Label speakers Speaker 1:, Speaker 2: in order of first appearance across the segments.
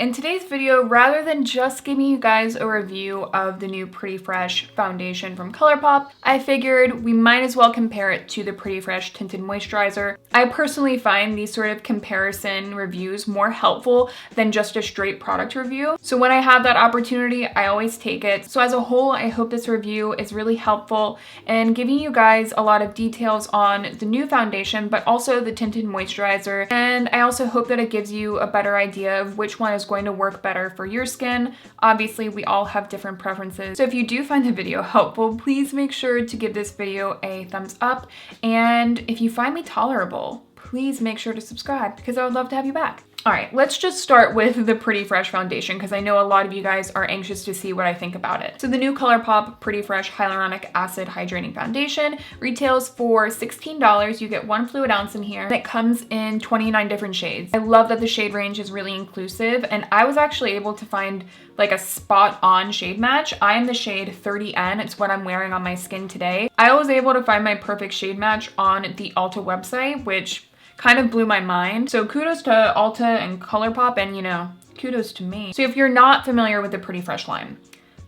Speaker 1: In today's video, rather than just giving you guys a review of the new Pretty Fresh foundation from Colourpop, I figured we might as well compare it to the Pretty Fresh Tinted Moisturizer. I personally find these sort of comparison reviews more helpful than just a straight product review. So when I have that opportunity, I always take it. So as a whole, I hope this review is really helpful in giving you guys a lot of details on the new foundation, but also the tinted moisturizer. And I also hope that it gives you a better idea of which one is going to work better for your skin. Obviously, we all have different preferences. So if you do find the video helpful, please make sure to give this video a thumbs up. And if you find me tolerable, please make sure to subscribe because I would love to have you back. All right, let's just start with the Pretty Fresh foundation because I know a lot of you guys are anxious to see what I think about it. So the new Colourpop Pretty Fresh Hyaluronic Acid Hydrating Foundation retails for $16. You get 1 fluid ounce in here. It comes in 29 different shades. I love that the shade range is really inclusive, and I was actually able to find like a spot on shade match. I am the shade 30N. It's what I'm wearing on my skin today. I was able to find my perfect shade match on the Ulta website, which kind of blew my mind. So kudos to Ulta and Colourpop, and you know, kudos to me. So if you're not familiar with the Pretty Fresh line,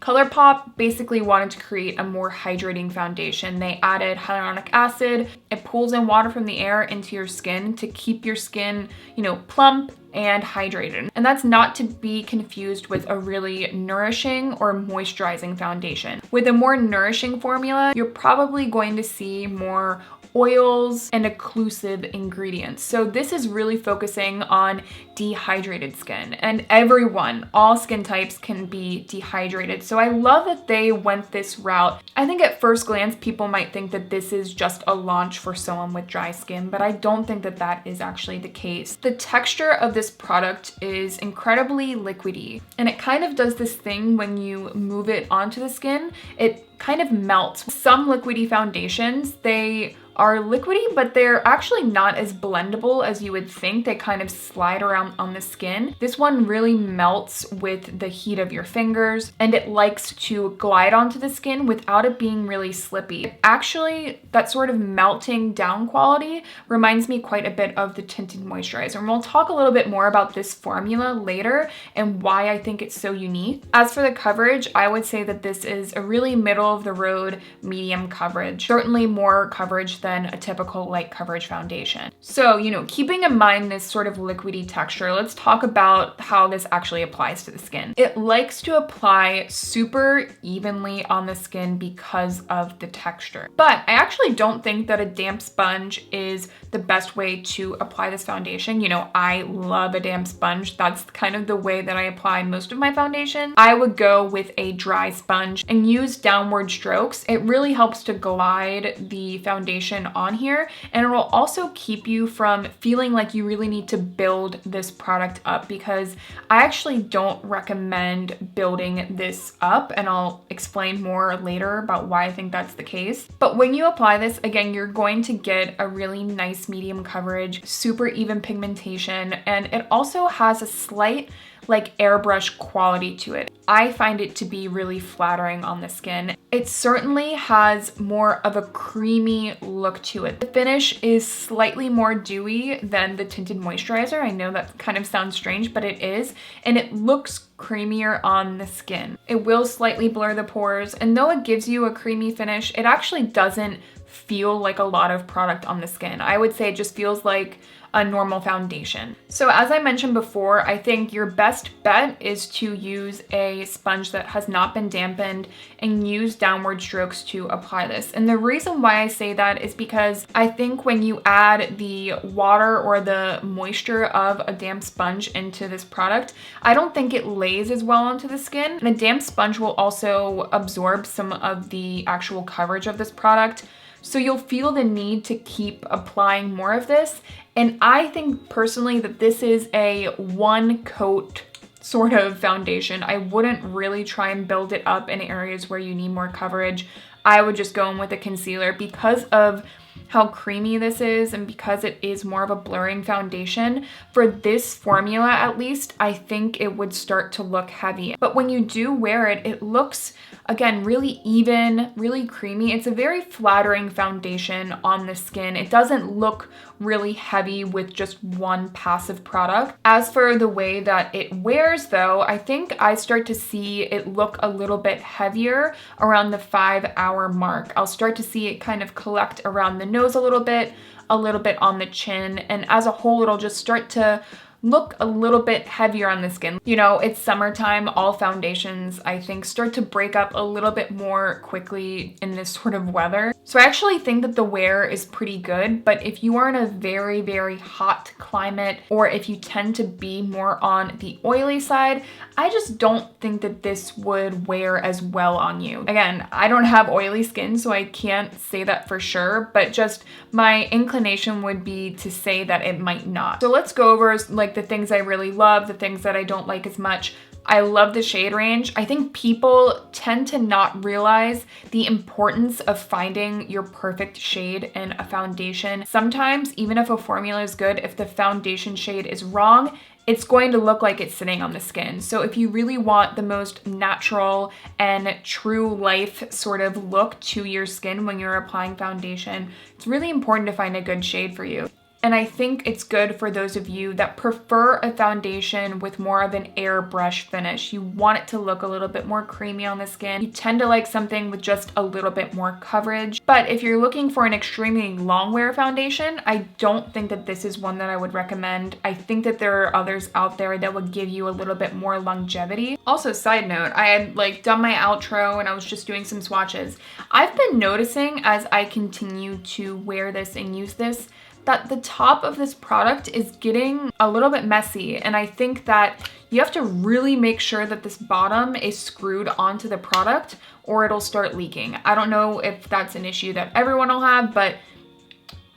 Speaker 1: Colourpop basically wanted to create a more hydrating foundation. They added hyaluronic acid. It pulls in water from the air into your skin to keep your skin, you know, plump and hydrated. And that's not to be confused with a really nourishing or moisturizing foundation. With a more nourishing formula, you're probably going to see more oils and occlusive ingredients. So this is really focusing on dehydrated skin, and everyone, all skin types can be dehydrated. So I love that they went this route. I think at first glance, people might think that this is just a launch for someone with dry skin, but I don't think that that is actually the case. The texture of this product is incredibly liquidy, and it kind of does this thing when you move it onto the skin, it kind of melts. Some liquidy foundations, they are liquidy, but they're actually not as blendable as you would think. They kind of slide around on the skin. This one really melts with the heat of your fingers, and it likes to glide onto the skin without it being really slippy. Actually, that sort of melting down quality reminds me quite a bit of the tinted moisturizer, and we'll talk a little bit more about this formula later and why I think it's so unique. As for the coverage, I would say that this is a really middle of the road medium coverage, certainly more coverage than a typical light coverage foundation. So, you know, keeping in mind this sort of liquidy texture, let's talk about how this actually applies to the skin. It likes to apply super evenly on the skin because of the texture. But I actually don't think that a damp sponge is the best way to apply this foundation. You know, I love a damp sponge. That's kind of the way that I apply most of my foundation. I would go with a dry sponge and use downward strokes. It really helps to glide the foundation on here, and it will also keep you from feeling like you really need to build this product up, because I actually don't recommend building this up, and I'll explain more later about why I think that's the case. But when you apply this, again, you're going to get a really nice medium coverage, super even pigmentation, and it also has a slight like airbrush quality to it. I find it to be really flattering on the skin. It certainly has more of a creamy look to it. The finish is slightly more dewy than the tinted moisturizer. I know that kind of sounds strange, but it is, and it looks creamier on the skin. It will slightly blur the pores, and though it gives you a creamy finish, it actually doesn't feel like a lot of product on the skin. I would say it just feels like a normal foundation. So as I mentioned before, I think your best bet is to use a sponge that has not been dampened and use downward strokes to apply this. And the reason why I say that is because I think when you add the water or the moisture of a damp sponge into this product, I don't think it lays as well onto the skin. And a damp sponge will also absorb some of the actual coverage of this product. So you'll feel the need to keep applying more of this. And I think personally that this is a one coat sort of foundation. I wouldn't really try and build it up in areas where you need more coverage. I would just go in with a concealer because of how creamy this is, and because it is more of a blurring foundation, for this formula at least, I think it would start to look heavy. But when you do wear it, it looks, again, really even, really creamy. It's a very flattering foundation on the skin. It doesn't look really heavy with just one passive product. As for the way that it wears though, I think I start to see it look a little bit heavier around the 5-hour mark. I'll start to see it kind of collect around the nose a little bit on the chin, and as a whole it'll just start to look a little bit heavier on the skin. You know, it's summertime, all foundations I think start to break up a little bit more quickly in this sort of weather. So I actually think that the wear is pretty good, but if you are in a very, very hot climate, or if you tend to be more on the oily side, I just don't think that this would wear as well on you. Again, I don't have oily skin, so I can't say that for sure, but just my inclination would be to say that it might not. So let's go over like the things I really love, the things that I don't like as much. I love the shade range. I think people tend to not realize the importance of finding your perfect shade in a foundation. Sometimes, even if a formula is good, if the foundation shade is wrong, it's going to look like it's sitting on the skin. So if you really want the most natural and true life sort of look to your skin when you're applying foundation, it's really important to find a good shade for you. And I think it's good for those of you that prefer a foundation with more of an airbrush finish. You want it to look a little bit more creamy on the skin. You tend to like something with just a little bit more coverage. But if you're looking for an extremely long wear foundation, I don't think that this is one that I would recommend. I think that there are others out there that would give you a little bit more longevity. Also, side note, I had like done my outro and I was just doing some swatches. I've been noticing as I continue to wear this and use this, that the top of this product is getting a little bit messy, and I think that you have to really make sure that this bottom is screwed onto the product or it'll start leaking. I don't know if that's an issue that everyone will have, but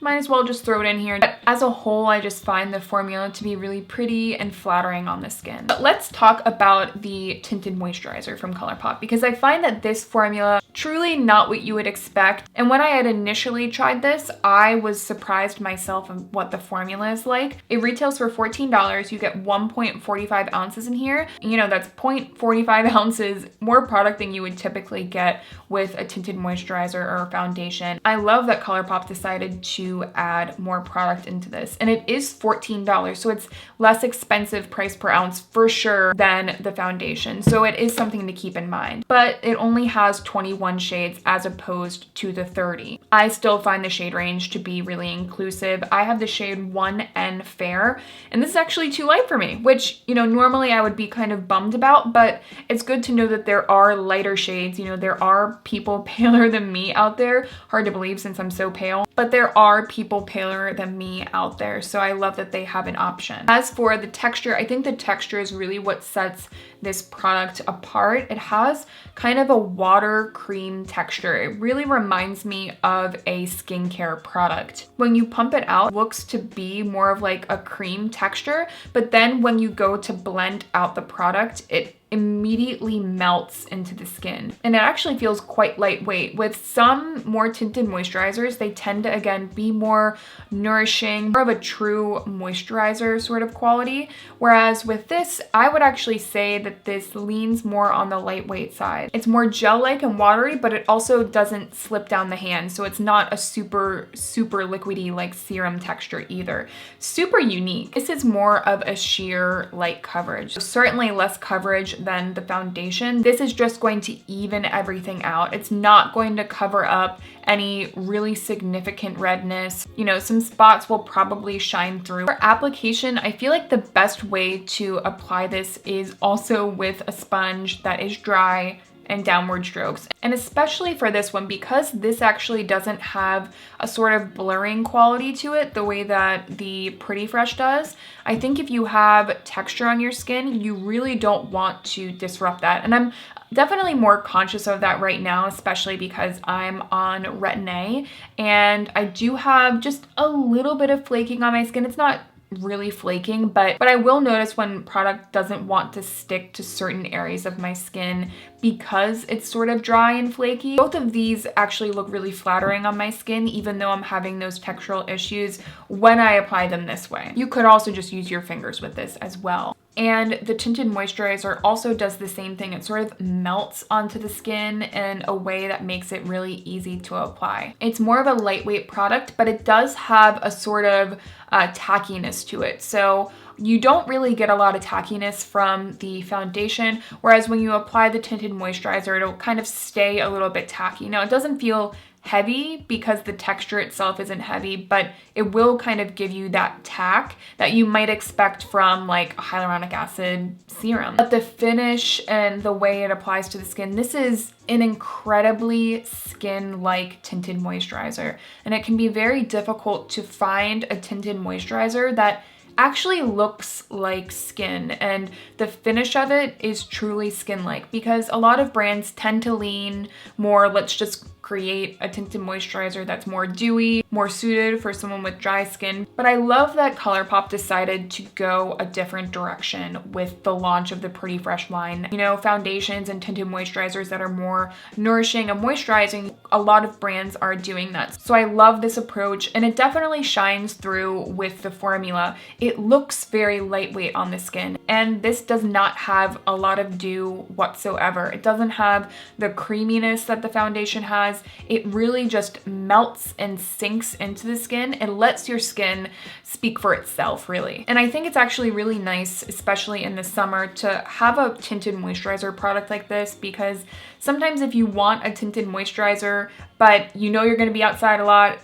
Speaker 1: might as well just throw it in here. But as a whole, I just find the formula to be really pretty and flattering on the skin. But let's talk about the Tinted Moisturizer from Colourpop, because I find that this formula truly not what you would expect. And when I had initially tried this, I was surprised myself of what the formula is like. It retails for $14. You get 1.45 ounces in here. You know, that's 0.45 ounces more product than you would typically get with a tinted moisturizer or a foundation. I love that Colourpop decided to add more product into this, and it is $14, so it's less expensive price per ounce for sure than the foundation, so it is something to keep in mind. But it only has 21 shades as opposed to the 30. I still find the shade range to be really inclusive. I have the shade 1N Fair, and this is actually too light for me, which, you know, normally I would be kind of bummed about, but it's good to know that there are lighter shades. You know, there are people paler than me out there. Hard to believe since I'm so pale, but there are people paler than me out there, so I love that they have an option. As for the texture, I think the texture is really what sets this product apart. It has kind of a water cream texture. It really reminds me of a skincare product. When you pump it out, it looks to be more of like a cream texture, but then when you go to blend out the product, it immediately melts into the skin, and it actually feels quite lightweight. With some more tinted moisturizers, they tend to again be more nourishing, more of a true moisturizer sort of quality, whereas with this, I would actually say that this leans more on the lightweight side. It's more gel-like and watery, but it also doesn't slip down the hand, so it's not a super liquidy like serum texture either. Super unique. This is more of a sheer light coverage, so certainly less coverage than the foundation. This is just going to even everything out. It's not going to cover up any really significant redness. You know, some spots will probably shine through. For application, I feel like the best way to apply this is also with a sponge that is dry and downward strokes. And especially for this one, because this actually doesn't have a sort of blurring quality to it the way that the Pretty Fresh does, I think if you have texture on your skin, you really don't want to disrupt that. And I'm definitely more conscious of that right now, especially because I'm on Retin-A and I do have just a little bit of flaking on my skin. It's not really flaking, but I will notice when product doesn't want to stick to certain areas of my skin because it's sort of dry and flaky. Both of these actually look really flattering on my skin, even though I'm having those textural issues when I apply them this way. You could also just use your fingers with this as well. And the tinted moisturizer also does the same thing. It sort of melts onto the skin in a way that makes it really easy to apply. It's more of a lightweight product, but it does have a sort of tackiness to it. So you don't really get a lot of tackiness from the foundation, whereas when you apply the tinted moisturizer, it'll kind of stay a little bit tacky. Now, it doesn't feel heavy because the texture itself isn't heavy, but it will kind of give you that tack that you might expect from like a hyaluronic acid serum. But the finish and the way it applies to the skin, this is an incredibly skin-like tinted moisturizer. And it can be very difficult to find a tinted moisturizer that actually looks like skin, and the finish of it is truly skin-like, because a lot of brands tend to lean more, let's just create a tinted moisturizer that's more dewy, more suited for someone with dry skin. But I love that Colourpop decided to go a different direction with the launch of the Pretty Fresh line. You know, foundations and tinted moisturizers that are more nourishing and moisturizing, a lot of brands are doing that. So I love this approach, and it definitely shines through with the formula. It looks very lightweight on the skin, and this does not have a lot of dew whatsoever. It doesn't have the creaminess that the foundation has. It really just melts and sinks into the skin. It lets your skin speak for itself, really. And I think it's actually really nice, especially in the summer, to have a tinted moisturizer product like this, because sometimes if you want a tinted moisturizer, but you know you're gonna be outside a lot,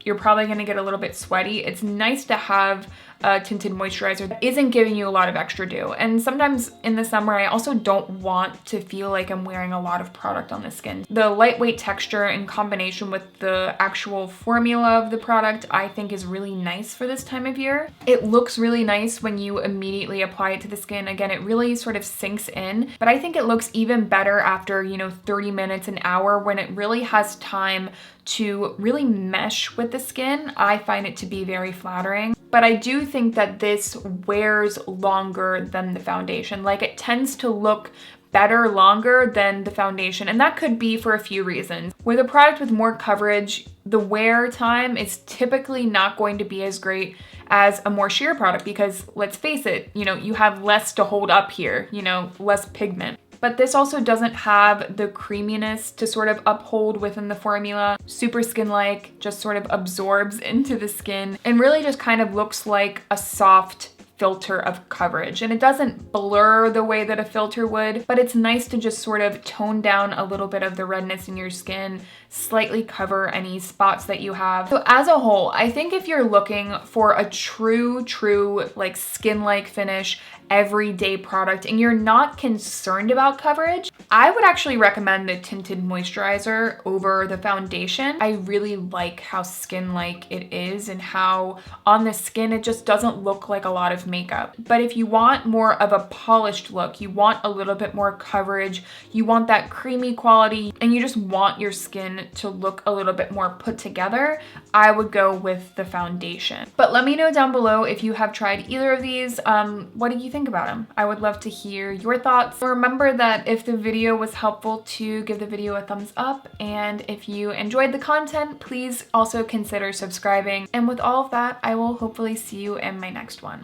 Speaker 1: you're probably gonna get a little bit sweaty, it's nice to have a tinted moisturizer that isn't giving you a lot of extra dew. And sometimes in the summer, I also don't want to feel like I'm wearing a lot of product on the skin. The lightweight texture in combination with the actual formula of the product, I think is really nice for this time of year. It looks really nice when you immediately apply it to the skin. Again, it really sort of sinks in, but I think it looks even better after, 30 minutes, an hour, when it really has time to really mesh with the skin. I find it to be very flattering. But I do think that this wears longer than the foundation. Like, it tends to look better longer than the foundation, and that could be for a few reasons. With a product with more coverage, the wear time is typically not going to be as great as a more sheer product, because let's face it, you have less to hold up here, less pigment. But this also doesn't have the creaminess to sort of uphold within the formula. Super skin-like, just sort of absorbs into the skin and really just kind of looks like a soft filter of coverage. And it doesn't blur the way that a filter would, but it's nice to just sort of tone down a little bit of the redness in your skin, slightly cover any spots that you have. So as a whole, I think if you're looking for a true like skin-like finish, everyday product, and you're not concerned about coverage, I would actually recommend the tinted moisturizer over the foundation. I really like how skin-like it is and how on the skin it just doesn't look like a lot of makeup. But if you want more of a polished look, you want a little bit more coverage, you want that creamy quality, and you just want your skin to look a little bit more put together, I would go with the foundation. But let me know down below if you have tried either of these. What do you think about them? I would love to hear your thoughts. Remember that if the video was helpful, to give the video a thumbs up, and if you enjoyed the content, please also consider subscribing. And with all of that, I will hopefully see you in my next one.